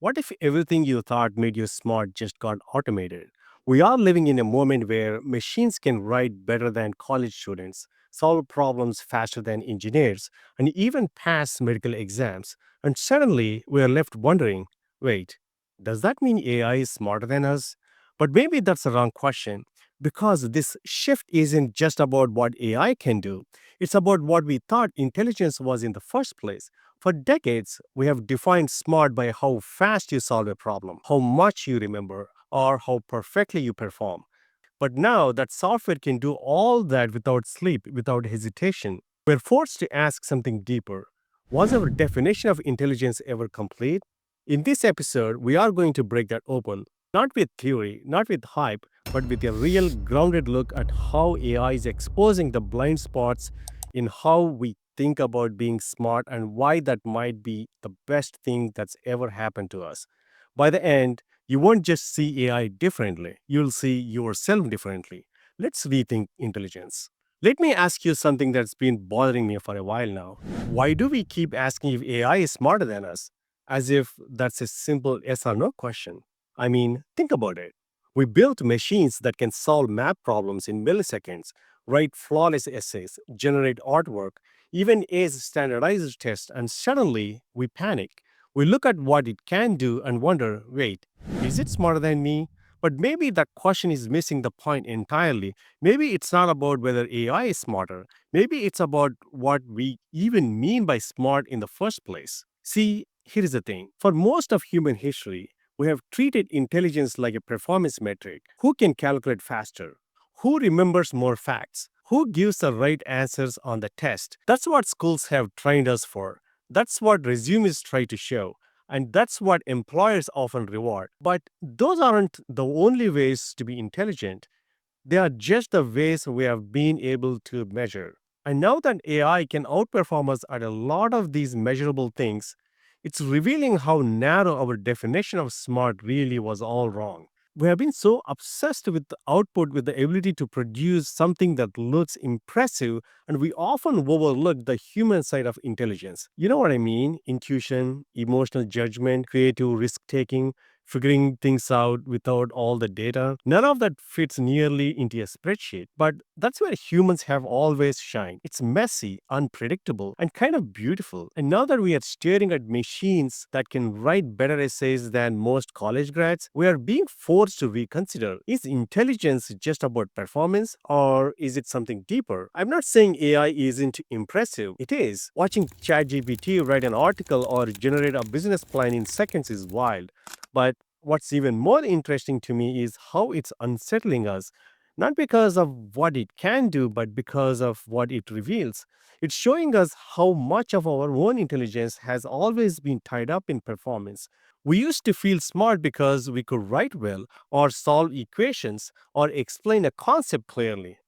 What if everything you thought made you smart just got automated? We are living in a moment where machines can write better than college students, solve problems faster than engineers, and even pass medical exams. And suddenly we are left wondering, wait, does that mean AI is smarter than us? But maybe that's the wrong question because this shift isn't just about what AI can do, it's about what we thought intelligence was in the first place. For decades, we have defined smart by how fast you solve a problem, how much you remember, or how perfectly you perform. But now that software can do all that without sleep, without hesitation, we're forced to ask something deeper. Was our definition of intelligence ever complete? In this episode, we are going to break that open, not with theory, not with hype, but with a real grounded look at how AI is exposing the blind spots in how we think about being smart and why that might be the best thing that's ever happened to us. By the end, you won't just see AI differently, you'll see yourself differently. Let's rethink intelligence. Let me ask you something that's been bothering me for a while now. Why do we keep asking if AI is smarter than us? As if that's a simple yes or no question. I mean, think about it. We built machines that can solve math problems in milliseconds, write flawless essays, generate artwork, even ace standardized tests, and suddenly we panic. We look at what it can do and wonder, wait, is it smarter than me? But maybe that question is missing the point entirely. Maybe it's not about whether AI is smarter. Maybe it's about what we even mean by smart in the first place. See, here is the thing. For most of human history, we have treated intelligence like a performance metric. Who can calculate faster? Who remembers more facts? Who gives the right answers on the test? That's what schools have trained us for. That's what resumes try to show. And that's what employers often reward. But those aren't the only ways to be intelligent. They are just the ways we have been able to measure. And now that AI can outperform us at a lot of these measurable things, it's revealing how narrow our definition of smart really was all wrong. We have been so obsessed with the output, with the ability to produce something that looks impressive, and we often overlook the human side of intelligence. You know what I mean? Intuition, emotional judgment, creative risk taking, figuring things out without all the data. None of that fits nearly into a spreadsheet, but that's where humans have always shined. It's messy, unpredictable, and kind of beautiful. And now that we are staring at machines that can write better essays than most college grads, we are being forced to reconsider, is intelligence just about performance or is it something deeper? I'm not saying AI isn't impressive. It is. Watching ChatGPT write an article or generate a business plan in seconds is wild. But what's even more interesting to me is how it's unsettling us, not because of what it can do, but because of what it reveals. It's showing us how much of our own intelligence has always been tied up in performance. We used to feel smart because we could write well, or solve equations, or explain a concept clearly.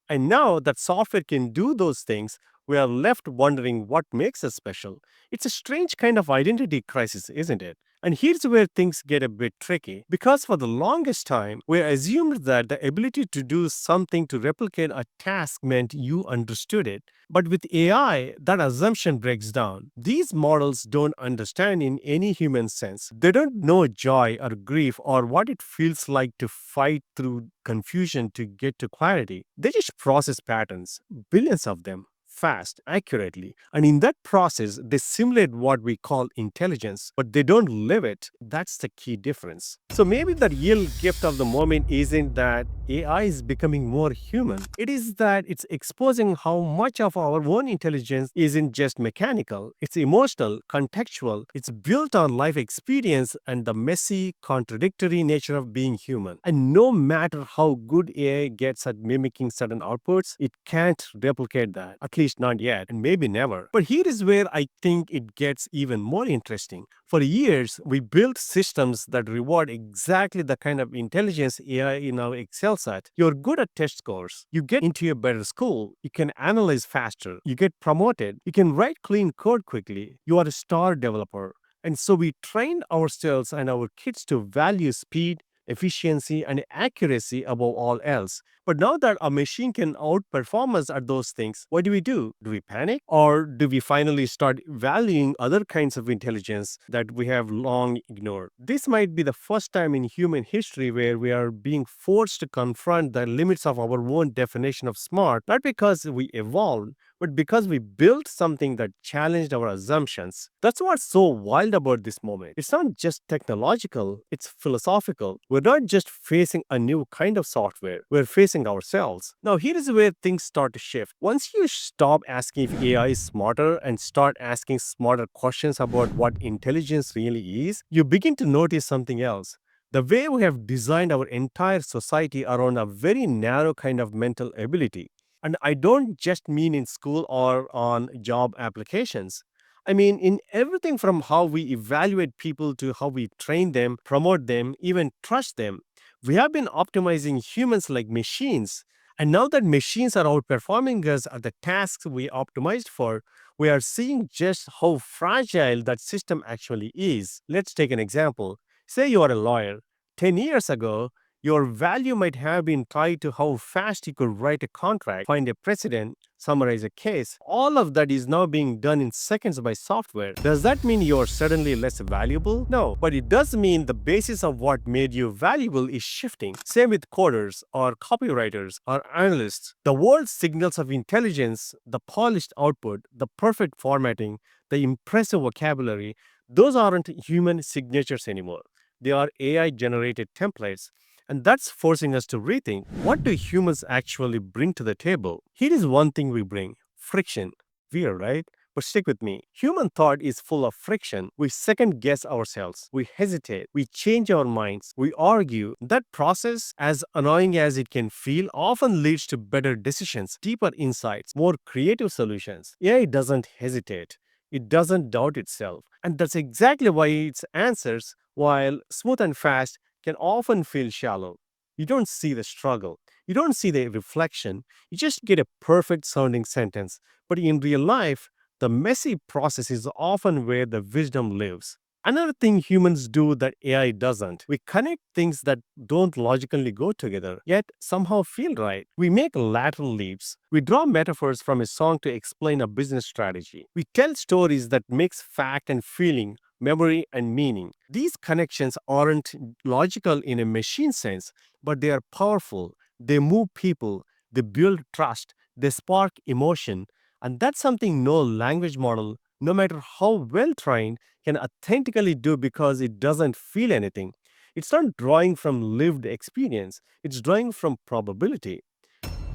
And now that software can do those things, we are left wondering what makes us special. It's a strange kind of identity crisis, isn't it? And here's where things get a bit tricky. Because for the longest time, we assumed that the ability to do something to replicate a task meant you understood it. But with AI, that assumption breaks down. These models don't understand in any human sense. They don't know joy or grief or what it feels like to fight through confusion to get to clarity. They just process patterns, billions of them, fast, accurately. And in that process, they simulate what we call intelligence, but they don't live it. That's the key difference. So maybe the real gift of the moment isn't that AI is becoming more human. It is that it's exposing how much of our own intelligence isn't just mechanical, it's emotional, contextual, it's built on life experience and the messy, contradictory nature of being human. And no matter how good AI gets at mimicking certain outputs, it can't replicate that, at least not yet, and maybe never. But here is where I think it gets even more interesting. For years, we built systems that reward exactly the kind of intelligence AI now excels at. You're good at test scores, you get into a better school, you can analyze faster, you get promoted, you can write clean code quickly, you are a star developer. And so we trained ourselves and our kids to value speed, efficiency, and accuracy above all else. But now that a machine can outperform us at those things, what do we do? Do we panic? Or do we finally start valuing other kinds of intelligence that we have long ignored? This might be the first time in human history where we are being forced to confront the limits of our own definition of smart, not because we evolved, but because we built something that challenged our assumptions. That's what's so wild about this moment. It's not just technological, it's philosophical. We're not just facing a new kind of software, we're facing ourselves. Now, here is where things start to shift. Once you stop asking if AI is smarter and start asking smarter questions about what intelligence really is, you begin to notice something else. The way we have designed our entire society around a very narrow kind of mental ability. And I don't just mean in school or on job applications. I mean, in everything from how we evaluate people to how we train them, promote them, even trust them. We have been optimizing humans like machines. And now that machines are outperforming us at the tasks we optimized for, we are seeing just how fragile that system actually is. Let's take an example. Say you are a lawyer. 10 years ago, your value might have been tied to how fast you could write a contract, find a precedent, summarize a case. All of that is now being done in seconds by software. Does that mean you're suddenly less valuable? No, but it does mean the basis of what made you valuable is shifting. Same with coders or copywriters or analysts. The world's signals of intelligence, the polished output, the perfect formatting, the impressive vocabulary, those aren't human signatures anymore. They are AI generated templates. And that's forcing us to rethink, what do humans actually bring to the table? Here is one thing we bring: friction. Weird, right? But stick with me. Human thought is full of friction. We second guess ourselves. We hesitate. We change our minds. We argue. That process, as annoying as it can feel, often leads to better decisions, deeper insights, more creative solutions. AI doesn't hesitate. It doesn't doubt itself. And that's exactly why its answers, while smooth and fast, can often feel shallow. You don't see the struggle. You don't see the reflection. You just get a perfect sounding sentence. But in real life, the messy process is often where the wisdom lives. Another thing humans do that AI doesn't: we connect things that don't logically go together, yet somehow feel right. We make lateral leaps. We draw metaphors from a song to explain a business strategy. We tell stories that mix fact and feeling, memory and meaning. These connections aren't logical in a machine sense, but they are powerful. They move people, they build trust, they spark emotion, and that's something no language model, no matter how well trained, can authentically do because it doesn't feel anything. It's not drawing from lived experience, it's drawing from probability.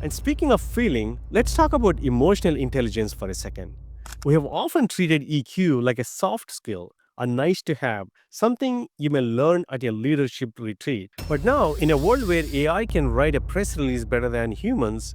And speaking of feeling, let's talk about emotional intelligence for a second. We have often treated EQ like a soft skill, a nice to have, something you may learn at a leadership retreat. But now, in a world where AI can write a press release better than humans,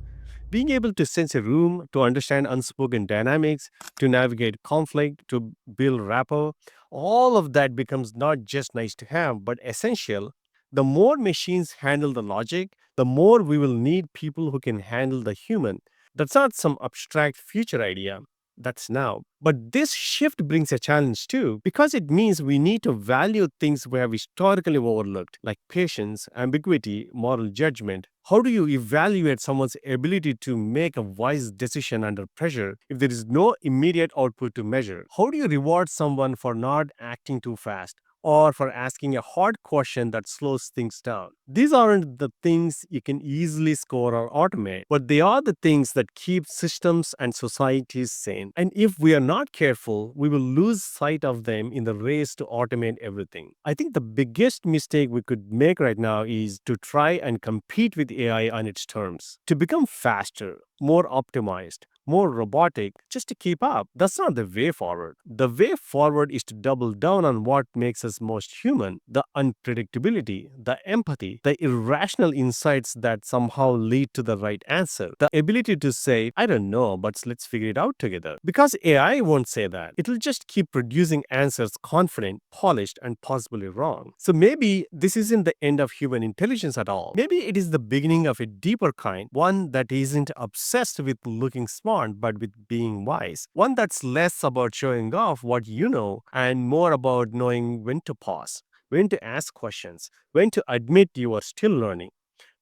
being able to sense a room, to understand unspoken dynamics, to navigate conflict, to build rapport, all of that becomes not just nice to have, but essential. The more machines handle the logic, the more we will need people who can handle the human. That's not some abstract future idea. That's now. But this shift brings a challenge too, because it means we need to value things we have historically overlooked, like patience, ambiguity, moral judgment. How do you evaluate someone's ability to make a wise decision under pressure if there is no immediate output to measure? How do you reward someone for not acting too fast, or for asking a hard question that slows things down? These aren't the things you can easily score or automate, but they are the things that keep systems and societies sane. And if we are not careful, we will lose sight of them in the race to automate everything. I think the biggest mistake we could make right now is to try and compete with AI on its terms, to become faster, more optimized, more robotic, just to keep up. That's not the way forward. The way forward is to double down on what makes us most human: the unpredictability, the empathy, the irrational insights that somehow lead to the right answer, the ability to say, I don't know, but let's figure it out together. Because AI won't say that. It'll just keep producing answers confident, polished, and possibly wrong. So maybe this isn't the end of human intelligence at all. Maybe it is the beginning of a deeper kind, one that isn't obsessed with looking smart but with being wise, one that's less about showing off what you know and more about knowing when to pause. when to ask questions, when to admit you are still learning.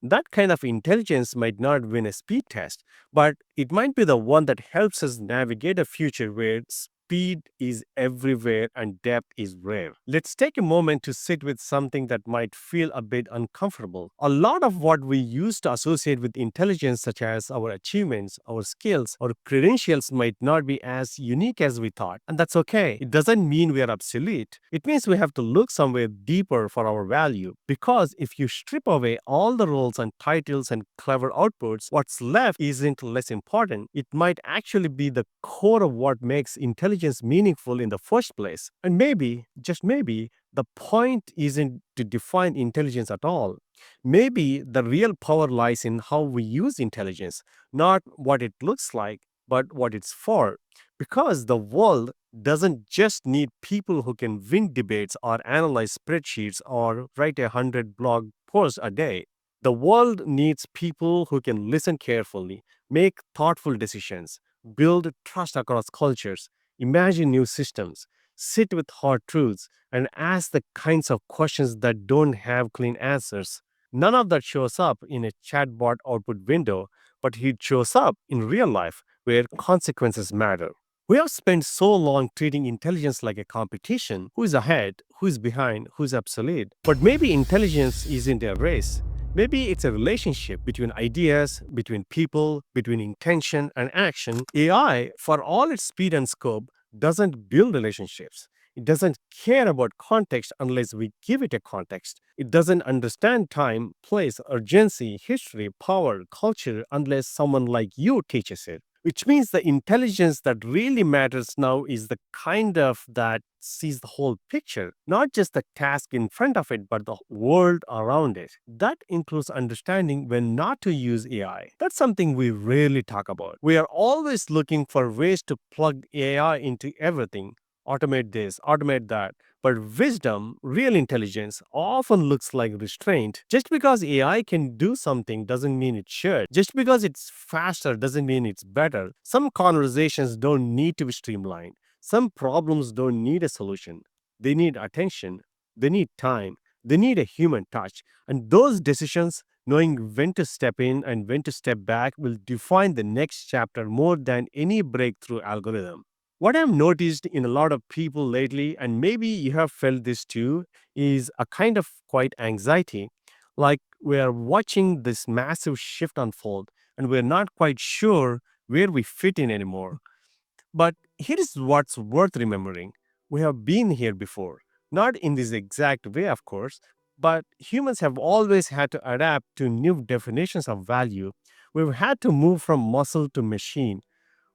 That kind of intelligence might not win a speed test, but it might be the one that helps us navigate a future where speed is everywhere and depth is rare. Let's take a moment to sit with something that might feel a bit uncomfortable. A lot of what we used to associate with intelligence, such as our achievements, our skills, or credentials, might not be as unique as we thought. And that's okay. It doesn't mean we are obsolete. It means we have to look somewhere deeper for our value. Because if you strip away all the roles and titles and clever outputs, what's left isn't less important. It might actually be the core of what makes intelligence meaningful in the first place. And maybe, just maybe, the point isn't to define intelligence at all. Maybe the real power lies in how we use intelligence, not what it looks like, but what it's for. Because the world doesn't just need people who can win debates or analyze spreadsheets or write 100 blog posts a day. The world needs people who can listen carefully, make thoughtful decisions, build trust across cultures, imagine new systems, sit with hard truths, and ask the kinds of questions that don't have clean answers. None of that shows up in a chatbot output window, but it shows up in real life where consequences matter. We have spent so long treating intelligence like a competition: who is ahead, who is behind, who is obsolete. But maybe intelligence isn't a race. Maybe it's a relationship between ideas, between people, between intention and action. AI, for all its speed and scope, doesn't build relationships. It doesn't care about context unless we give it a context. It doesn't understand time, place, urgency, history, power, culture unless someone like you teaches it. Which means the intelligence that really matters now is the kind of that sees the whole picture, not just the task in front of it, but the world around it. That includes understanding when not to use AI. That's something we rarely talk about. We are always looking for ways to plug AI into everything, automate this, automate that. But wisdom, real intelligence, often looks like restraint. Just because AI can do something doesn't mean it should. Just because it's faster doesn't mean it's better. Some conversations don't need to be streamlined. Some problems don't need a solution. They need attention. They need time. They need a human touch. And those decisions, knowing when to step in and when to step back, will define the next chapter more than any breakthrough algorithm. What I've noticed in a lot of people lately, and maybe you have felt this too, is a kind of quiet anxiety. Like we're watching this massive shift unfold and we're not quite sure where we fit in anymore. But here is what's worth remembering: we have been here before. Not in this exact way, of course, but humans have always had to adapt to new definitions of value. We've had to move from muscle to machine,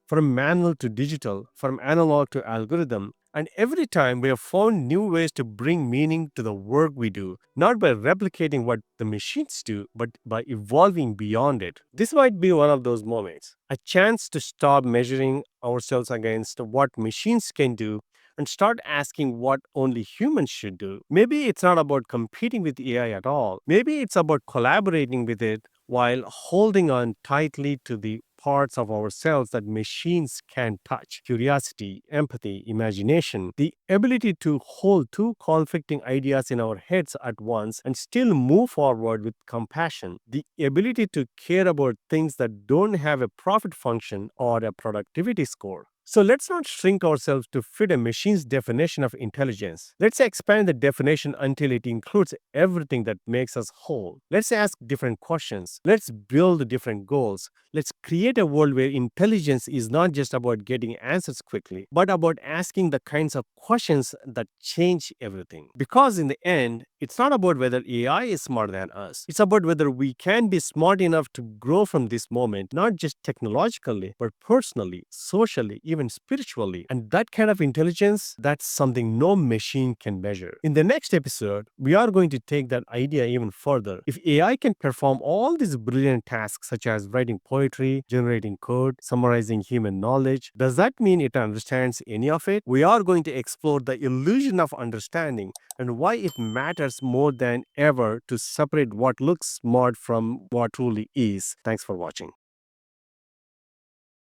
from manual to digital, from analog to algorithm. And every time we have found new ways to bring meaning to the work we do, not by replicating what the machines do, but by evolving beyond it. This might be one of those moments, a chance to stop measuring ourselves against what machines can do and start asking what only humans should do. Maybe it's not about competing with AI at all. Maybe it's about collaborating with it while holding on tightly to the parts of ourselves that machines can touch: curiosity, empathy, imagination, the ability to hold two conflicting ideas in our heads at once and still move forward with compassion, the ability to care about things that don't have a profit function or a productivity score. So let's not shrink ourselves to fit a machine's definition of intelligence. Let's expand the definition until it includes everything that makes us whole. Let's ask different questions. Let's build different goals. Let's create a world where intelligence is not just about getting answers quickly, but about asking the kinds of questions that change everything. Because in the end, it's not about whether AI is smarter than us. It's about whether we can be smart enough to grow from this moment, not just technologically, but personally, socially, even spiritually. And that kind of intelligence, that's something no machine can measure. In the next episode, we are going to take that idea even further. If AI can perform all these brilliant tasks, such as writing poetry, generating code, summarizing human knowledge, does that mean it understands any of it? We are going to explore the illusion of understanding and why it matters more than ever to separate what looks smart from what truly is. Thanks for watching.